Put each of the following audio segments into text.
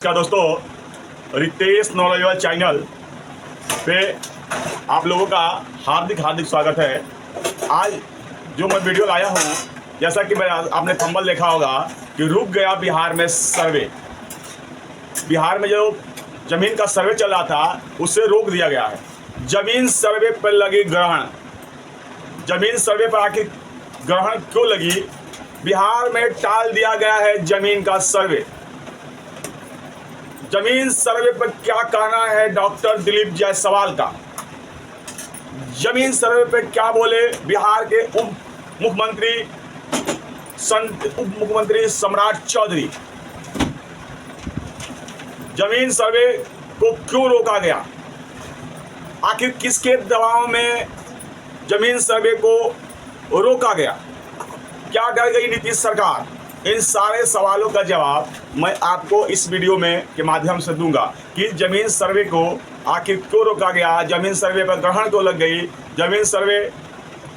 नमस्कार दोस्तों, Ritesh knowledgeable channel पे आप लोगों का हार्दिक स्वागत है। आज जो मैं वीडियो लाया हूँ, जैसा कि आपने थंबनेल देखा होगा कि रुक गया बिहार में सर्वे। बिहार में जो ज़मीन का सर्वे चल रहा था उसे रोक दिया गया है। ज़मीन सर्वे पर लगी ग्रहण। ज़मीन सर्वे पर आखिर ग्रहण क्यों लगी? बिहार में टाल दिया गया है ज़मीन का सर्वे। जमीन सर्वे पर क्या कहना है डॉक्टर दिलीप जायसवाल का? जमीन सर्वे पर क्या बोले बिहार के उप मुख्यमंत्री सम्राट चौधरी? जमीन सर्वे को क्यों रोका गया? आखिर किसके दबाव में जमीन सर्वे को रोका गया? क्या कर गई नीतीश सरकार? इन सारे सवालों का जवाब मैं आपको इस वीडियो में के माध्यम से दूंगा कि ज़मीन सर्वे को आखिर क्यों रोका गया, ज़मीन सर्वे पर ग्रहण क्यों लग गई, ज़मीन सर्वे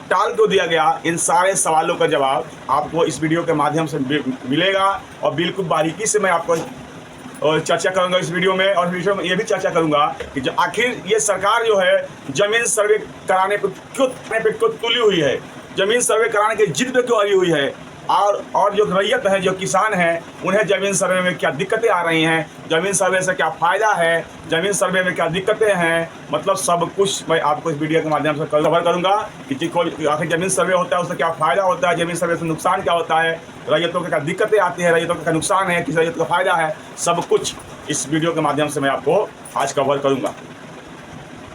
टाल क्यों दिया गया। इन सारे सवालों का जवाब आपको इस वीडियो के माध्यम से मिलेगा और बिल्कुल बारीकी से मैं आपको चर्चा करूंगा इस वीडियो में। और वीडियो में ये भी चर्चा करूंगा कि जो आखिर ये सरकार जो है ज़मीन सर्वे कराने पर क्यों तुली हुई है, ज़मीन सर्वे कराने की जिद पे क्यों आई हुई है, और जो रैयत है, जो किसान हैं, उन्हें ज़मीन सर्वे में क्या दिक्कतें आ रही हैं, ज़मीन सर्वे से क्या फ़ायदा है, ज़मीन सर्वे में क्या दिक्कतें हैं, मतलब सब कुछ मैं आपको इस वीडियो के माध्यम से कवर करूंगा कि आखिर ज़मीन सर्वे होता है उससे क्या फ़ायदा होता है, ज़मीन सर्वे से नुकसान क्या होता है, रैयतों के क्या दिक्कतें आती है, रैयतों का नुकसान है, किस रैयत का फ़ायदा है, सब कुछ इस वीडियो के माध्यम से मैं आपको आज कवर करूँगा।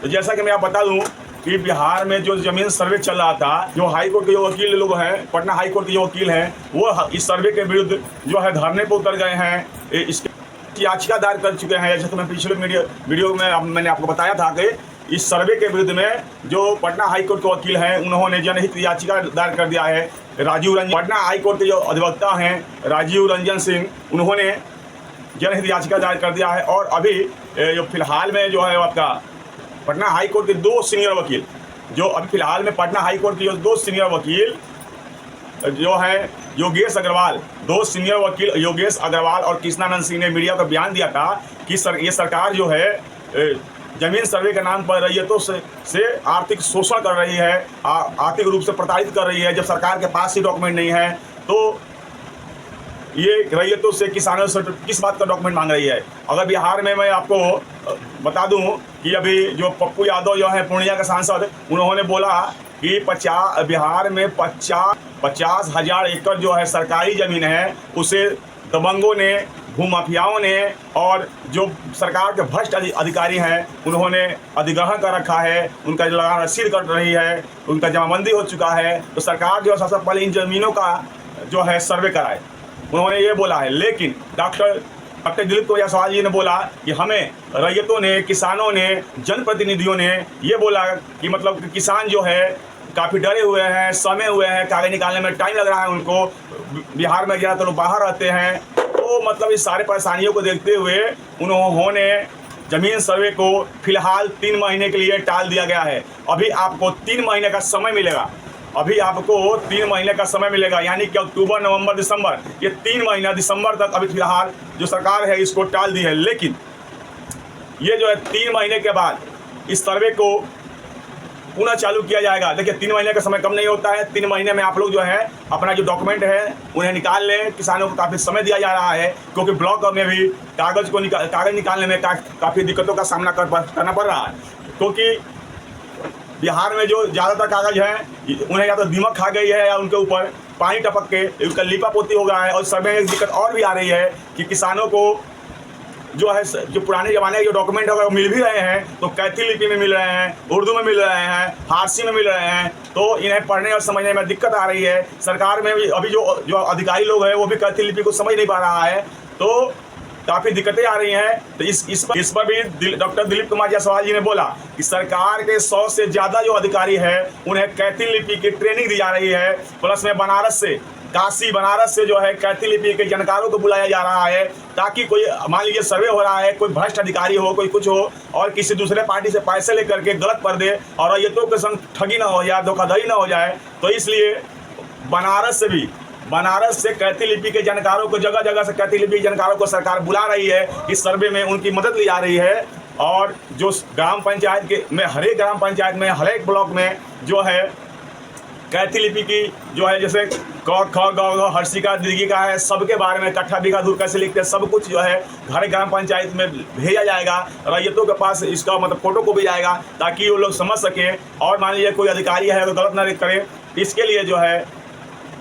तो जैसा कि मैं आप बता दूँ कि बिहार में जो ज़मीन सर्वे चल रहा था, जो हाई कोर्ट के जो वकील लोग हैं, पटना हाई कोर्ट के जो वकील हैं, वो इस सर्वे के विरुद्ध जो है धरने पर उतर गए हैं, इसकी याचिका दायर कर चुके हैं। जैसे कि मैं पिछले वीडियो में मैंने आपको बताया था कि इस सर्वे के विरुद्ध में जो पटना हाई कोर्ट के वकील हैं, उन्होंने जनहित याचिका दायर कर दिया है। राजीव रंजन, पटना हाई कोर्ट के जो अधिवक्ता हैं राजीव रंजन सिंह, उन्होंने जनहित याचिका दायर कर दिया है। और अभी जो फिलहाल में जो है आपका पटना हाई कोर्ट के दो सीनियर वकील, जो अभी फिलहाल में पटना हाई कोर्ट के जो दो सीनियर वकील जो है योगेश अग्रवाल, दो सीनियर वकील योगेश अग्रवाल और कृष्णानंद सिंह ने मीडिया को बयान दिया था कि ये सरकार जो है ज़मीन सर्वे के नाम पर रैयतों से आर्थिक शोषण कर रही है, आर्थिक रूप से प्रताड़ित कर रही है। जब सरकार के पास ही डॉक्यूमेंट नहीं है तो ये रैयतों से, किसानों से किस बात का डॉक्यूमेंट मांग रही है। अगर बिहार में मैं आपको बता दूं कि अभी जो पप्पू यादव जो है पूर्णिया के सांसद, उन्होंने बोला कि बिहार में 50,000 एकड़ जो है सरकारी ज़मीन है, उसे दबंगों ने, भूमाफियाओं ने और जो सरकार के भ्रष्ट अधिकारी हैं उन्होंने अधिग्रहण कर रखा है, उनका लगान रसीद कट रही है, उनका जमाबंदी हो चुका है। तो सरकार जो है सबसे पहले इन ज़मीनों का जो है सर्वे कराए, उन्होंने ये बोला है। लेकिन डॉक्टर दिलीप जायसवाल जी ने बोला कि हमें रैयतों ने, किसानों ने, जनप्रतिनिधियों ने ये बोला कि मतलब कि किसान जो है काफ़ी डरे हुए हैं, समे हुए हैं, कागज निकालने में टाइम लग रहा है उनको। बिहार में ज़्यादातर लोग बाहर रहते हैं, तो मतलब इस सारे परेशानियों को देखते हुए उन्होंने ज़मीन सर्वे को फिलहाल 3 महीने के लिए टाल दिया गया है। अभी आपको 3 महीने का समय मिलेगा, अभी आपको 3 महीने का समय मिलेगा, यानी कि अक्टूबर, नवंबर, दिसंबर, ये 3 महीना दिसंबर तक अभी फिलहाल जो सरकार है इसको टाल दी है। लेकिन ये जो है 3 महीने के बाद इस सर्वे को पुनः चालू किया जाएगा। देखिए 3 महीने का समय कम नहीं होता है। 3 महीने में आप लोग जो है अपना जो डॉक्यूमेंट है उन्हें निकाल लें। किसानों को काफ़ी समय दिया जा रहा है, क्योंकि ब्लॉक में भी कागज़ निकालने में काफ़ी दिक्कतों का सामना करना पड़ रहा है, क्योंकि बिहार में जो ज़्यादातर कागज़ हैं उन्हें या तो दीमक खा गई है या उनके ऊपर पानी टपक के उनका लिपापोती हो गया है। और सर्वे में एक दिक्कत और भी आ रही है कि किसानों को जो है जो पुराने ज़माने के जो डॉक्यूमेंट अगर मिल भी रहे हैं तो कैथी लिपि में मिल रहे हैं, उर्दू में मिल रहे हैं, फारसी में मिल रहे हैं, तो इन्हें पढ़ने और समझने में दिक्कत आ रही है। सरकार में भी अभी जो अधिकारी लोग हैं वो भी कैथी लिपि को समझ नहीं पा रहा है, तो काफ़ी दिक्कतें आ रही हैं। तो इस पर भी डॉक्टर दिलीप कुमार जायसवाल जी ने बोला कि सरकार के 100 से ज़्यादा जो अधिकारी हैं उन्हें कैथी लिपि की ट्रेनिंग दी जा रही है। प्लस में बनारस से, काशी बनारस से जो है कैथी लिपि के जानकारों को बुलाया जा रहा है, ताकि कोई मान लीजिए सर्वे हो रहा है, कोई भ्रष्ट अधिकारी हो, कोई कुछ हो और किसी दूसरे पार्टी से पैसे लेकर के गलत कर दे और रैयतों के संग ठगी ना हो जाए, धोखाधड़ी ना हो जाए। तो इसलिए बनारस से भी बनारस से कैथी लिपि के जानकारों को, जगह जगह से कैथी लिपि के जानकारों को सरकार बुला रही है, इस सर्वे में उनकी मदद ली जा रही है। और जो ग्राम पंचायत के में, हर एक ग्राम पंचायत में, हर एक ब्लॉक में जो है कैथी लिपि की जो है, जैसे क ख ग घ हर्षिका दीर्घिका है, सबके बारे में कट्ठा बीघा दूर कैसे लिखते हैं, सब कुछ जो है हर ग्राम पंचायत में भेजा जाएगा। रैयतों के पास इसका मतलब फोटो को भी जाएगा, ताकि वो लोग समझ सकें। और मान लीजिए कोई अधिकारी है वो गलत ना करे, इसके लिए जो है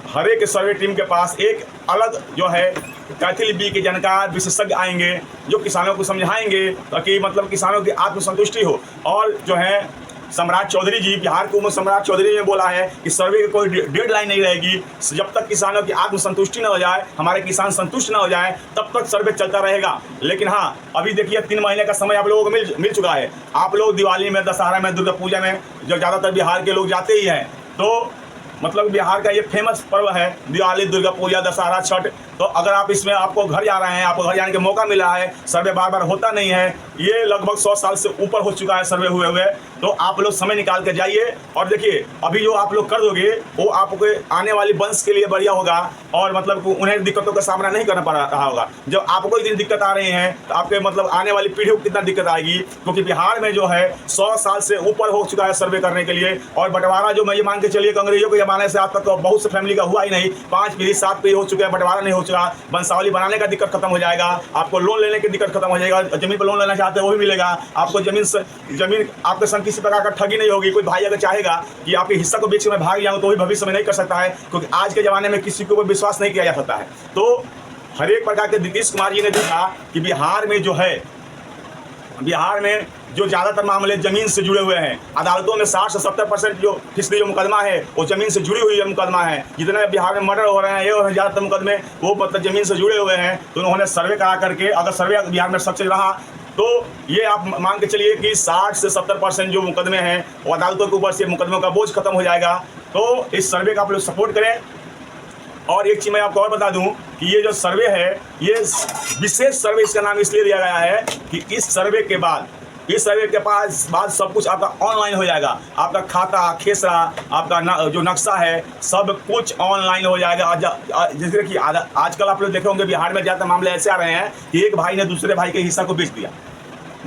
हर एक सर्वे टीम के पास एक अलग जो है कैथी लिपि के जानकार विशेषज्ञ आएंगे, जो किसानों को समझाएंगे, ताकि मतलब किसानों की आत्मसंतुष्टि हो। और जो है सम्राट चौधरी जी, बिहार के सम्राट चौधरी ने बोला है कि सर्वे की कोई डेडलाइन नहीं रहेगी, जब तक किसानों की आत्मसंतुष्टि न हो जाए, हमारे किसान संतुष्ट न हो जाए, तब तक सर्वे चलता रहेगा। लेकिन हाँ, अभी देखिए 3 महीने का समय आप लोगों को मिल चुका है। आप लोग दिवाली में, दशहरा में, दुर्गा पूजा में जो ज़्यादातर बिहार के लोग जाते ही हैं, तो मतलब बिहार का ये फेमस पर्व है दिवाली, दुर्गा पूजा, दशहरा, छठ। तो अगर आप इसमें आपको घर जा रहे हैं, आपको घर जाने का मौका मिला है, सर्वे बार बार होता नहीं है, ये लगभग 100 साल से ऊपर हो चुका है सर्वे हुए हुए, तो आप लोग समय निकाल कर जाइए। और देखिए अभी जो आप लोग कर दोगे वो आपके आने वाली वंश के लिए बढ़िया होगा, और मतलब उन्हें दिक्कतों का सामना नहीं करना पड़ रहा होगा। जब आपको इतनी दिक्कत आ रही है तो आपके मतलब आने वाली पीढ़ी को कितना दिक्कत आएगी, क्योंकि बिहार में जो है 100 साल से ऊपर हो चुका है सर्वे करने के लिए। और बंटवारा जो मैं ये मान के चलिए कि अंग्रेजों के ज़माने से आज तक तो बहुत से फैमिली का हुआ ही नहीं, 5 पीढ़ी 7 पीढ़ी हो चुके हैं, बंटवारा नहीं हो चुका। वंशावली बनाने का दिक्कत खत्म हो जाएगा, आपको लोन लेने की दिक्कत खत्म हो जाएगा, जमीन पर लोन लेना चाहते हैं वो भी मिलेगा आपको, जमीन आपके संग किसी प्रकार का ठगी नहीं होगी। कोई भाई अगर चाहेगा कि आपके हिस्सा को बेच के मैं भाग जाऊँ तो भी भविष्य में नहीं कर सकता है, क्योंकि आज के ज़माने में किसी के ऊपर विश्वास नहीं किया जा सकता है। तो हर एक प्रकार के नीतीश कुमार जी ने देखा कि बिहार में जो ज़्यादातर मामले ज़मीन से जुड़े हुए हैं, अदालतों में 60 से 70% जो फीसदी जो मुकदमा है वो ज़मीन से जुड़ी हुई है मुकदमा है। जितने बिहार में मर्डर हो रहे हैं, ये ज़्यादातर मुकदमे वो मतलब ज़मीन से जुड़े हुए हैं। तो उन्होंने सर्वे करा करके, अगर सर्वे बिहार में सक्सेस रहा तो ये आप मान के चलिए कि 60 से 70% जो मुकदमे हैं वो अदालतों के ऊपर से मुकदमों का बोझ खत्म हो जाएगा। तो इस सर्वे का आप लोग सपोर्ट करें। और एक चीज़ मैं आपको और बता दूं कि ये जो सर्वे है, ये विशेष सर्वे इसका नाम इसलिए दिया गया है कि इस सर्वे के बाद बाद सब कुछ आपका ऑनलाइन हो जाएगा। आपका खाता, खेसरा, आपका जो नक्शा है, सब कुछ ऑनलाइन हो जाएगा। जैसे कि आजकल आप लोग देखे होंगे बिहार में ज़्यादा मामले ऐसे आ रहे हैं कि एक भाई ने दूसरे भाई के हिस्सा को बेच दिया।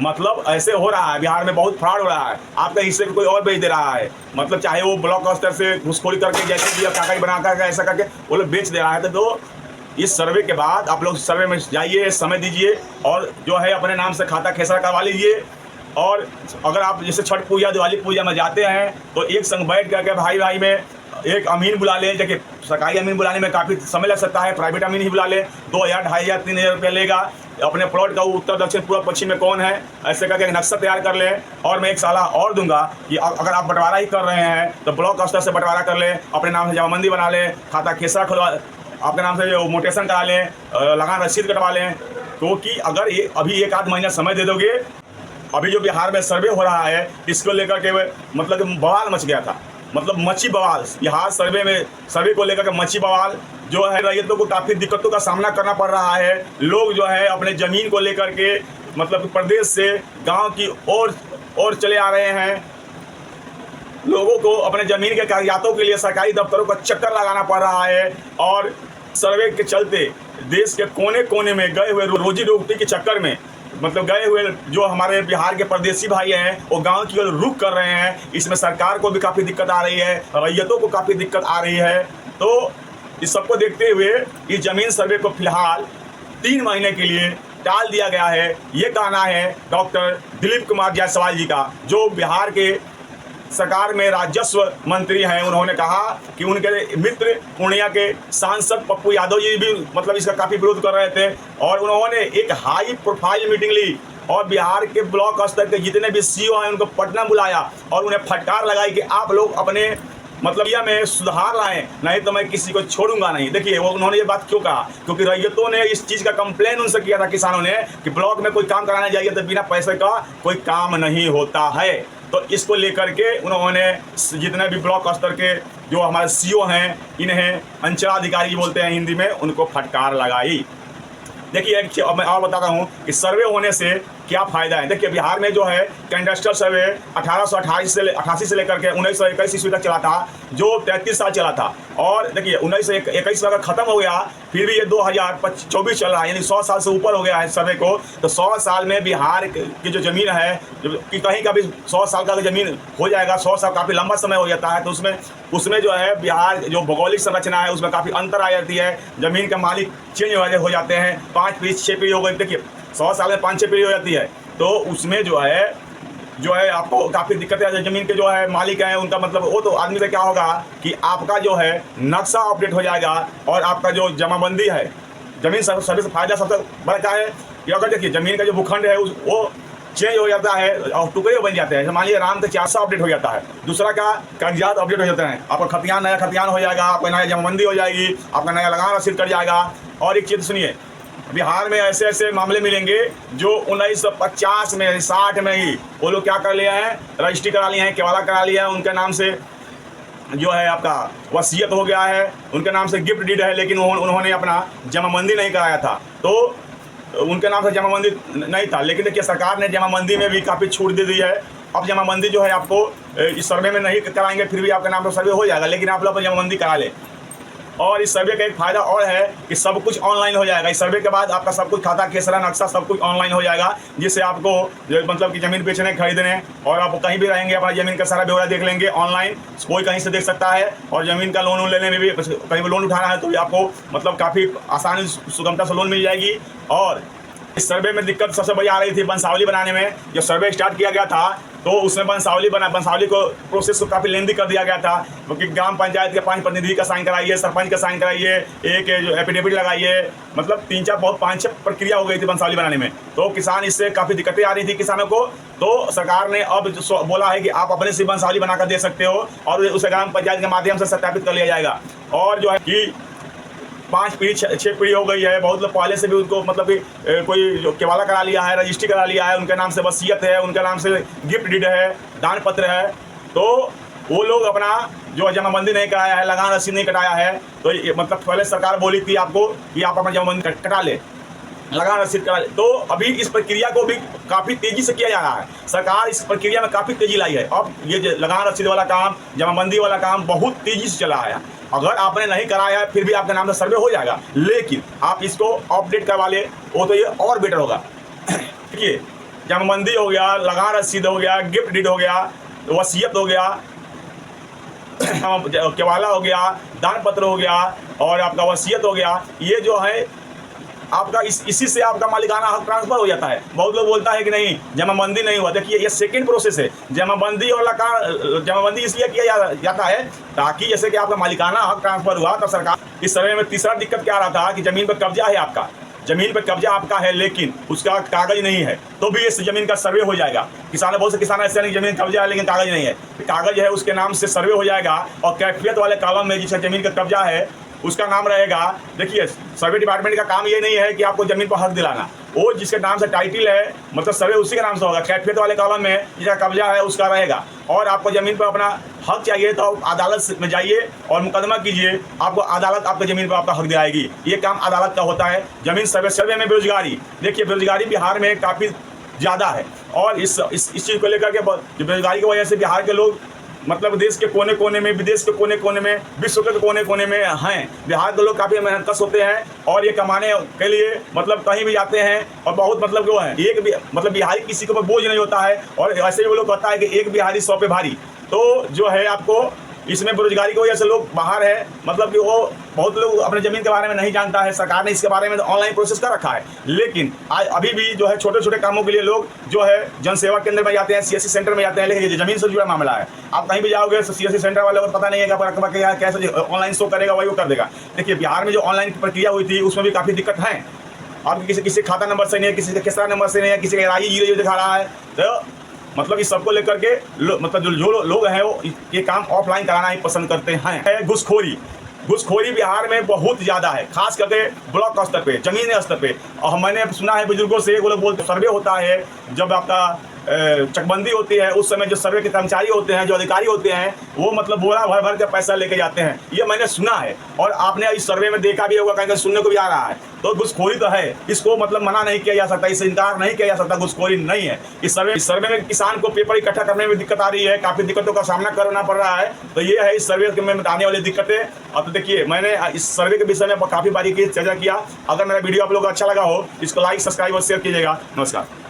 मतलब ऐसे हो रहा है, बिहार में बहुत फ्रॉड हो रहा है, आपके हिस्से को कोई और बेच दे रहा है। मतलब चाहे वो ब्लॉक स्तर से घुसखोरी करके, जैसे भी कागज बना करके ऐसा करके वो लोग बेच दे रहा है। तो इस सर्वे के बाद आप लोग सर्वे में जाइए, समय दीजिए और जो है अपने नाम से खाता खेसरा करवा लीजिए। और अगर आप जैसे छठ पूजा, दिवाली पूजा में जाते हैं तो एक संग बैठ करके भाई में एक अमीन बुला लें। देखिए सरकारी अमीन बुलाने में काफ़ी समय लग सकता है, प्राइवेट अमीन ही बुला लें। 2000, 2500, 3000 रुपया लेगा। अपने प्लॉट का उत्तर, दक्षिण, पूर्व, पश्चिम में कौन है, ऐसे करके एक नक्शा तैयार कर लें। और मैं एक सलाह और दूंगा कि अगर आप बंटवारा ही कर रहे हैं तो ब्लॉक स्तर से बंटवारा कर लें, अपने नाम से जमाबंदी बना लें, खाता खेसरा खुलवा, अपने नाम से मोटेशन करा लें, लगान रसीद कटवा लें। क्योंकि अगर ये अभी 1 आध महीना समय दे दोगे, अभी जो बिहार में सर्वे हो रहा है इसको लेकर के मतलब बवाल मच गया था, मतलब मच्छी बवाल। बिहार सर्वे को लेकर के मच्छी बवाल जो है, रैयतों को काफ़ी दिक्कतों का सामना करना पड़ रहा है। लोग जो है अपने ज़मीन को लेकर के मतलब प्रदेश से गांव की ओर चले आ रहे हैं। लोगों को अपने ज़मीन के कागजातों के लिए सरकारी दफ्तरों का चक्कर लगाना पड़ रहा है। और सर्वे के चलते देश के कोने कोने में गए हुए रोजी रोटी के चक्कर में मतलब गए हुए जो हमारे बिहार के परदेसी भाई हैं वो गांव की ओर रुख कर रहे हैं। इसमें सरकार को भी काफ़ी दिक्कत आ रही है, रैयतों को काफ़ी दिक्कत आ रही है। तो इस सबको देखते हुए इस ज़मीन सर्वे को फिलहाल 3 महीने के लिए टाल दिया गया है। ये कहना है डॉक्टर दिलीप कुमार जायसवाल जी का, जो बिहार के सरकार में राजस्व मंत्री हैं। उन्होंने कहा कि उनके मित्र पूर्णिया के सांसद पप्पू यादव जी भी मतलब इसका काफ़ी विरोध कर रहे थे, और उन्होंने एक हाई प्रोफाइल मीटिंग ली और बिहार के ब्लॉक स्तर के जितने भी सीईओ हैं उनको पटना बुलाया और उन्हें फटकार लगाई कि आप लोग अपने मतलब यह में सुधार लाएं, नहीं तो मैं किसी को छोड़ूंगा नहीं। देखिए वो उन्होंने ये बात क्यों कहा, क्योंकि रैयतों ने इस चीज़ का कंप्लेन उनसे किया था, किसानों ने, कि ब्लॉक में कोई काम कराने जाइए तो बिना पैसे का कोई काम नहीं होता है। तो इसको लेकर के उन्होंने जितने भी ब्लॉक स्तर के जो हमारे सीईओ हैं, इन्हें अंचलाधिकारी बोलते हैं हिंदी में, उनको फटकार लगाई। देखिए एक मैं और बताता हूँ कि सर्वे होने से क्या फ़ायदा है। देखिए बिहार में जो है कैडेस्ट्रियल सर्वे 1888 से लेकर के 1921 ईस्वी तक चला था, जो 33 साल चला था। और देखिए 1921 में अगर ख़त्म हो गया, फिर भी ये 2024 चल रहा है, यानी 100 साल से ऊपर हो गया है सर्वे को। तो 100 साल में बिहार की जो ज़मीन है, कि कहीं का भी 100 साल का ज़मीन हो जाएगा, 100 साल काफ़ी लंबा समय हो जाता है। तो उसमें जो है बिहार जो भौगोलिक संरचना है उसमें काफ़ी अंतर आ जाती है। ज़मीन के मालिक चेंज हो जाते हैं, 5 पीढ़ी 6 पीढ़ी हो गई। देखिए 100 साल में 5-6 पीढ़ी हो जाती है, तो उसमें जो है आपको काफ़ी दिक्कतें आ जाती है। ज़मीन के जो है मालिक हैं उनका मतलब वो तो आदमी का क्या होगा कि आपका जो है नक्शा अपडेट हो जाएगा, और आपका जो जमाबंदी है, ज़मीन सर्वे से फ़ायदा सबसे बड़ा क्या है कि अगर देखिए ज़मीन का जो भूखंड है वो चेंज हो जाता है और टुकड़े बन जाते हैं। मान लीजिए राम का चार्सा अपडेट हो जाता है, दूसरा का कागजात अपडेट हो जाते हैं, आपका खतियान नया खतियान हो जाएगा, आपका नया जमाबंदी हो जाएगी, आपका नया लगान रसीद कट जाएगा। और एक चीज़ सुनिए, बिहार में ऐसे ऐसे मामले मिलेंगे जो 1950 में 60 में ही वो लोग क्या कर लिया है, रजिस्ट्री करा लिए हैं, केवाला करा लिया है, उनके नाम से जो है आपका वसीयत हो गया है, उनके नाम से गिफ्ट डीड है, लेकिन उन्होंने अपना जमाबंदी नहीं कराया था, तो उनके नाम से जमाबंदी नहीं था। लेकिन देखिए सरकार ने जमाबंदी में भी काफ़ी छूट दे दी है। अब जमाबंदी जो है आपको इस सर्वे में नहीं कराएंगे, फिर भी आपका नाम पर सर्वे हो जाएगा, लेकिन आप लोग जमाबंदी करा लें। और इस सर्वे का एक फ़ायदा और है कि सब कुछ ऑनलाइन हो जाएगा। इस सर्वे के बाद आपका सब कुछ खाता खेसरा नक्शा सब कुछ ऑनलाइन हो जाएगा, जिससे आपको मतलब कि ज़मीन बेचने खरीदने और आप कहीं भी रहेंगे अपना ज़मीन का सारा ब्यौरा देख लेंगे ऑनलाइन, कोई कहीं से देख सकता है। और ज़मीन का लोन लेने में भी कहीं भी लोन उठाना है तो भी आपको मतलब काफ़ी आसानी सुगमता से लोन मिल जाएगी। और इस सर्वे में दिक्कत सबसे बड़ी आ रही थी वंशावली बनाने में। जब सर्वे स्टार्ट किया गया था तो उसमें वंशावली को प्रोसेस को काफ़ी लेंदी कर दिया गया था, क्योंकि ग्राम पंचायत के 5 प्रतिनिधि का साइन कराइए, सरपंच का साइन कराइए, एक जो एफिडेविट लगाइए, मतलब 3-4 बहुत 5-6 प्रक्रिया हो गई थी वंशावली बनाने में। तो किसान इससे काफ़ी दिक्कतें आ रही थी किसानों को। तो सरकार ने अब बोला है कि आप अपने से वंशावली बनाकर दे सकते हो और उसे ग्राम पंचायत के माध्यम से सत्यापित कर लिया जाएगा। और जो है कि 5 पीढ़ी 6 पीढ़ी हो गई है, बहुत लोग पहले से भी उनको मतलब कि कोई जो केवाला करा लिया है, रजिस्ट्री करा लिया है, उनके नाम से वसीयत है, उनके नाम से गिफ्ट डीड है, दान पत्र है। तो वो लोग अपना जो जमाबंदी नहीं कराया है, लगान रसीद नहीं कटाया है, तो ये मतलब पहले सरकार बोली थी आपको कि आप अपना जमाबंदी कटा ले, लगान रसीद करा ले। तो अभी इस प्रक्रिया को भी काफ़ी तेज़ी से किया जा रहा है। सरकार इस प्रक्रिया में काफ़ी तेज़ी लाई है। अब ये लगान रसीद वाला काम, जमाबंदी वाला काम बहुत तेज़ी से चला है। अगर आपने नहीं कराया है फिर भी आपके नाम से सर्वे हो जाएगा, लेकिन आप इसको अपडेट करवा ले वो तो ये और बेटर होगा। देखिए जमाबंदी हो गया, लगान रसीद हो गया, गिफ्ट डीड हो गया, वसीयत हो गया, केवाला हो गया, दान पत्र हो गया और आपका वसीयत हो गया, ये जो है आपका इसी से आपका मालिकाना हक ट्रांसफर हो जाता है। बहुत लोग बोलता है कि नहीं जमाबंदी नहीं हुआ। देखिए ये सेकंड प्रोसेस है। जमाबंदी इसलिए किया जाता है ताकि जैसे कि आपका मालिकाना हक ट्रांसफर हुआ तब सरकार इस सर्वे में तीसरा दिक्कत क्या आ रहा था कि ज़मीन पर कब्जा है आपका, ज़मीन पर कब्जा आपका है लेकिन उसका कागज़ नहीं है, तो भी इस ज़मीन का सर्वे हो जाएगा। बहुत से किसान ऐसे नहीं ज़मीन कब्जा है लेकिन कागज़ नहीं है, कागज़ है उसके नाम से सर्वे हो जाएगा और कैफियत वाले कॉलम में जिसका ज़मीन का कब्जा है उसका नाम रहेगा। देखिए सर्वे डिपार्टमेंट का काम ये नहीं है कि आपको ज़मीन पर हक दिलाना, वो जिसके नाम से टाइटल है मतलब सर्वे उसी के नाम से होगा। कैफियत वाले कॉलम में जिसका कब्जा है उसका रहेगा। और आपको ज़मीन पर अपना हक चाहिए तो अदालत में जाइए और मुकदमा कीजिए, आपको अदालत आपको ज़मीन पर आपका हक दिलाएगी। ये काम अदालत का होता है। ज़मीन सर्वे में बेरोजगारी, देखिए बेरोजगारी बिहार में काफ़ी ज़्यादा है और इस चीज़ को लेकर के बेरोजगारी की वजह से बिहार के लोग मतलब देश के कोने कोने में, विदेश के कोने कोने में, विश्व के कोने कोने में हैं। बिहार के लोग काफ़ी मेहनतकश होते हैं और ये कमाने के लिए मतलब कहीं भी जाते हैं और बहुत मतलब जो है एक भी मतलब बिहारी किसी के ऊपर बोझ नहीं होता है। और ऐसे भी वो लोग कहता है कि एक बिहारी 100 पे भारी। तो जो है आपको इसमें बेरोजगारी की वजह से लोग बाहर है, मतलब कि वो बहुत लोग अपने ज़मीन के बारे में नहीं जानता है। सरकार ने इसके बारे में ऑनलाइन प्रोसेस कर रखा है, लेकिन आज अभी भी जो है छोटे छोटे कामों के लिए लोग जो है जनसेवा केंद्र में जाते हैं, CSC सेंटर में जाते हैं। लेकिन ज़मीन से जुड़ा मामला है, आप कहीं भी जाओगे तो CSC सेंटर वाले को पता नहीं है कि कैसे ऑनलाइन शो करेगा, वही वो कर देगा। देखिए बिहार में जो ऑनलाइन प्रक्रिया हुई थी उसमें भी काफ़ी दिक्कत है। अब किसी खाता नंबर से नहीं है, किसी के खेसरा नंबर से नहीं है, किसी का RI 0 दिखा रहा है। तो मतलब इस सबको लेकर के मतलब जो लोग हैं वो ये काम ऑफलाइन कराना ही पसंद करते हैं। घुसखोरी बिहार में बहुत ज़्यादा है, खास करके ब्लॉक स्तर पे, जमीन स्तर पे। और मैंने सुना है बुजुर्गों से, वो लोग बोलते सर्वे होता है जब आपका चकबंदी होती है उस समय जो सर्वे के कर्मचारी होते हैं, जो अधिकारी होते हैं, वो मतलब बोरा भर भर के पैसा लेके जाते हैं। ये मैंने सुना है और आपने इस सर्वे में देखा भी होगा, कहीं सुनने को भी आ रहा है। तो घुसखोरी तो है, इसको मतलब मना नहीं किया जा सकता, इससे इनकार नहीं किया जा सकता, घुसखोरी नहीं है। इस सर्वे में किसान को पेपर इकट्ठा करने में दिक्कत आ रही है, काफ़ी दिक्कतों का सामना करना पड़ रहा है। तो ये है इस सर्वे में आने वाली दिक्कतें। अब तो देखिए, मैंने इस सर्वे के विषय में काफ़ी बारीकी से चर्चा किया। अगर मेरा वीडियो आप लोगों को अच्छा लगा हो, इसको लाइक, सब्सक्राइब और शेयर कीजिएगा। नमस्कार।